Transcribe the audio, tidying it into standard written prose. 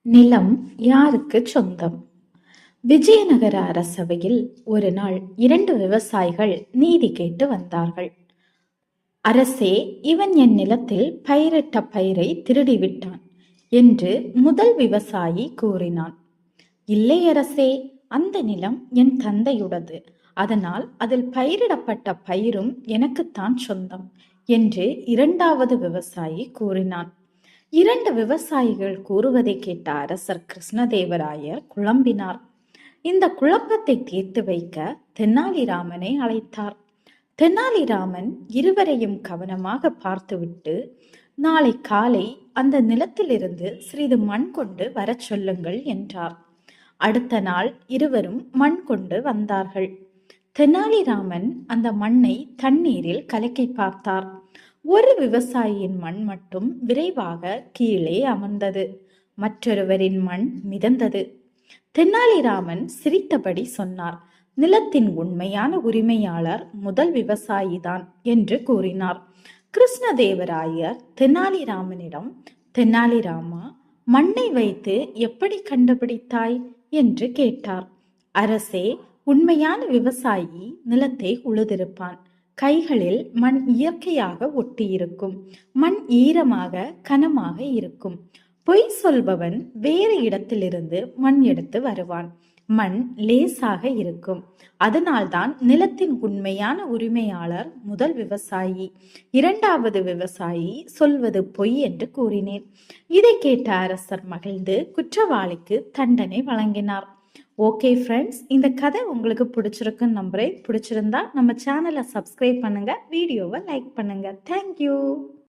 நிலம் யாருக்கு சொந்தம்? விஜயநகர அரசவையில் ஒரு நாள் 2 விவசாயிகள் நீதி கேட்டு வந்தார்கள். அரசே, இவன் என் நிலத்தில் பயிரிட்ட பயிரை திருடிவிட்டான் என்று முதல் விவசாயி கூறினான். இல்லை அரசே, அந்த நிலம் என் தந்தையுடையது. அதனால் அதில் பயிரிடப்பட்ட பயிரும் எனக்குத்தான் சொந்தம் என்று இரண்டாவது விவசாயி கூறினான். 2 விவசாயிகள் கூறுவதை கேட்ட அரசர் கிருஷ்ணதேவராயர் குழம்பினார். இந்த குழப்பத்தை தீர்த்து வைக்க தெனாலிராமனை அழைத்தார். தெனாலிராமன் இருவரையும் கவனமாக பார்த்துவிட்டு, நாளை காலை அந்த நிலத்திலிருந்து சிறிது மண் கொண்டு வரச் சொல்லுங்கள் என்றார். அடுத்த நாள் இருவரும் மண் கொண்டு வந்தார்கள். தெனாலிராமன் அந்த மண்ணை தண்ணீரில் கலக்கி பார்த்தார். ஒரு விவசாயியின் மண் மட்டும் விரைவாக கீழே அமர்ந்தது. மற்றொருவரின் மண் மிதந்தது. தெனாலிராமன் சிரித்தபடி சொன்னார், நிலத்தின் உண்மையான உரிமையாளர் முதல் விவசாயிதான் என்று கூறினார். கிருஷ்ணதேவராயர் தெனாலிராமனிடம், தெனாலிராமா, மண்ணை வைத்து எப்படி கண்டுபிடித்தாய் என்று கேட்டார். அரசே, உண்மையான விவசாயி நிலத்தை உழுதிருப்பான். கைகளில் மண் இயற்கையாக ஒட்டியிருக்கும். மண் ஈரமாக கனமாக இருக்கும். பொய் சொல்பவன் வேறு இடத்திலிருந்து மண் எடுத்து வருவான். மண் லேசாக இருக்கும். அதனால்தான் நிலத்தின் உண்மையான உரிமையாளர் முதல் விவசாயி, இரண்டாவது விவசாயி சொல்வது பொய் என்று கூறினேன். இதை கேட்ட அரசர் மகிழ்ந்து குற்றவாளிக்கு தண்டனை வழங்கினார். ஓகே ஃப்ரெண்ட்ஸ், இந்த கதை உங்களுக்கு பிடிச்சிருக்குன்னு நம்புறேன். பிடிச்சிருந்தா நம்ம சேனலை சப்ஸ்கிரைப் பண்ணுங்க, வீடியோவை லைக் பண்ணுங்க. தேங்க்யூ.